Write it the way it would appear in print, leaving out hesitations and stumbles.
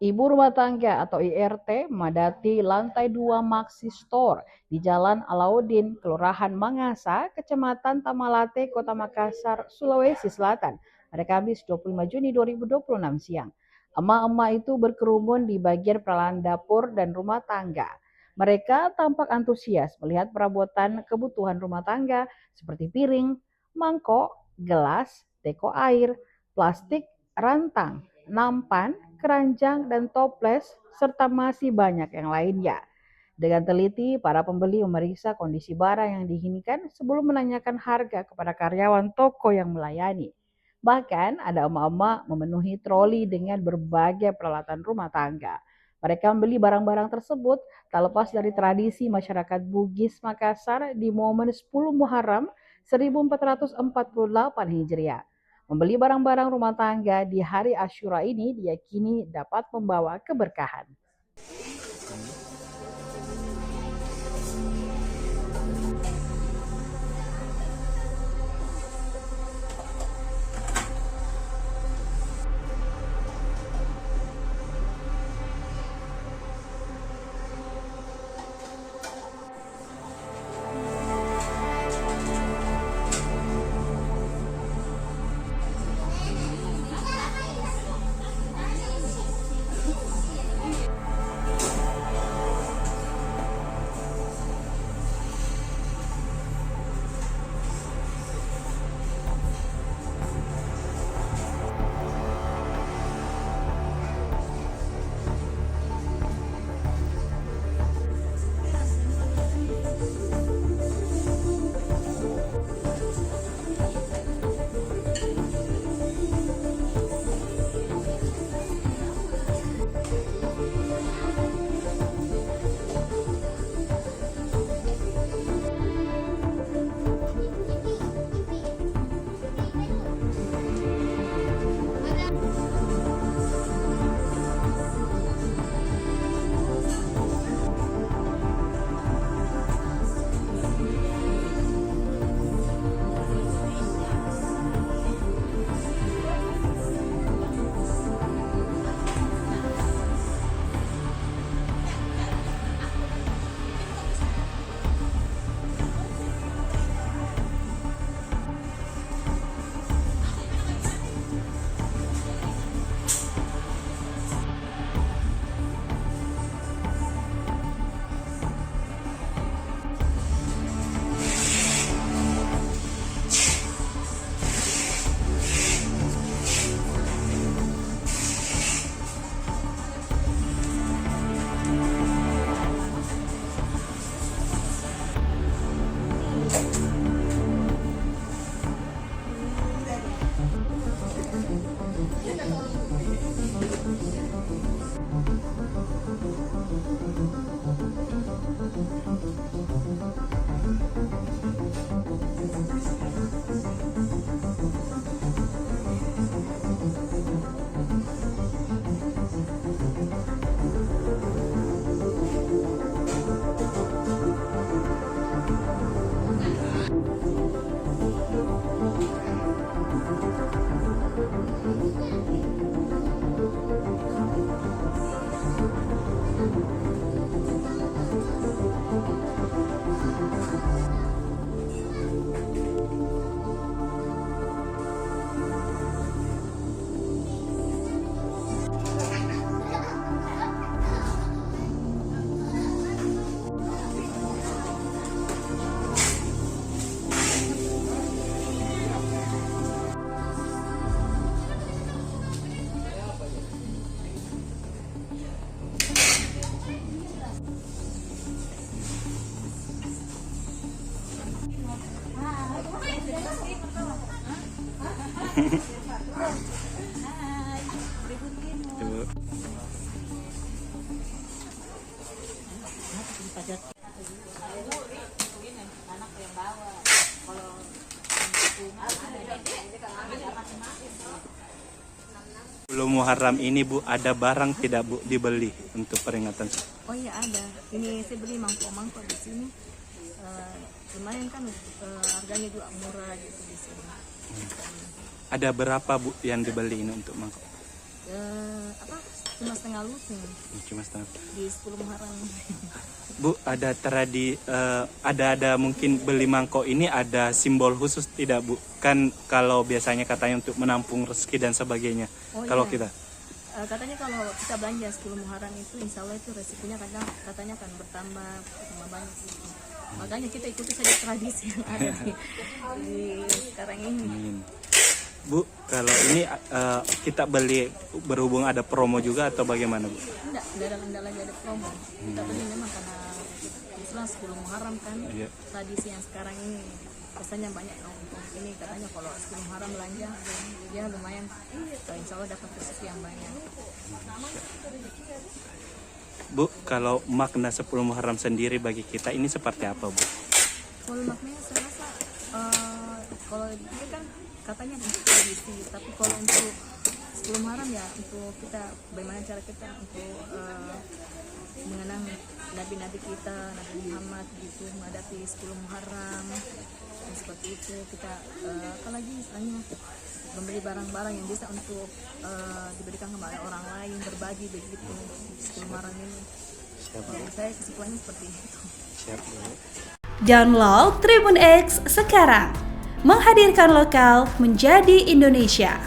Ibu rumah tangga atau IRT memadati lantai 2 Maxi Store di Jalan Alauddin, Kelurahan Mangasa, Kecamatan Tamalate, Kota Makassar, Sulawesi Selatan, pada Kamis 25 Juni 2026 siang. Emak-emak itu berkerumun di bagian peralatan dapur dan rumah tangga. Mereka tampak antusias melihat perabotan kebutuhan rumah tangga seperti piring, mangkok, gelas, teko air, plastik, rantang, nampan, keranjang, dan toples, serta masih banyak yang lainnya. Dengan teliti, para pembeli memeriksa kondisi barang yang diinginkan sebelum menanyakan harga kepada karyawan toko yang melayani. Bahkan ada emak-emak memenuhi troli dengan berbagai peralatan rumah tangga. Mereka membeli barang-barang tersebut tak lepas dari tradisi masyarakat Bugis Makassar di momen 10 Muharram 1448 Hijriah. Membeli barang-barang rumah tangga di hari Asyura ini diyakini dapat membawa keberkahan. Belum Muharram ini Bu, ada barang tidak Bu dibeli untuk peringatan? Oh iya ada. Ini saya beli mangkok-mangkok di sini. Lumayan kan harganya juga murah gitu di sini. Ada berapa Bu yang dibeli ini untuk mangkok? Apa? cuma setengah lutung Cuma setengah. di 10 Muharram. Bu, ada mungkin beli mangkok ini ada simbol khusus tidak Bu? Kan kalau biasanya katanya untuk menampung rezeki dan sebagainya. Oh, Kalau iya. kita Katanya kalau kita belanja 10 Muharram itu insya Allah itu resikonya katanya akan bertambah banyak gitu. Makanya kita ikuti saja tradisi yang ada di sekarang ini. Bu, kalau ini kita beli berhubung ada promo juga atau bagaimana Bu? Enggak lagi ada promo. Kita beli memang karena Islam 10 Muharram kan. Iya. Tradisi yang sekarang ini pesannya banyak untuk ini, katanya kalau 10 Muharram belanja dia lumayan, insya Allah dapat rezeki yang banyak. Bu, kalau makna 10 Muharram sendiri bagi kita ini seperti apa Bu? Kalau maknanya saya rasa kalau ini kan katanya untuk tradisi, tapi kalau untuk 10 Muharram ya untuk kita bagaimana cara kita untuk mengenang nabi-nabi kita, Nabi Muhammad gitu, menghadapi 10 Muharram dan seperti itu. Kita apalagi istilahnya membeli barang-barang yang bisa untuk diberikan kepada orang lain, berbagi begitu 10 Muharram ini. Jadi saya kesimpulannya seperti itu. Siap Bu. Download Tribun X sekarang, menghadirkan lokal menjadi Indonesia.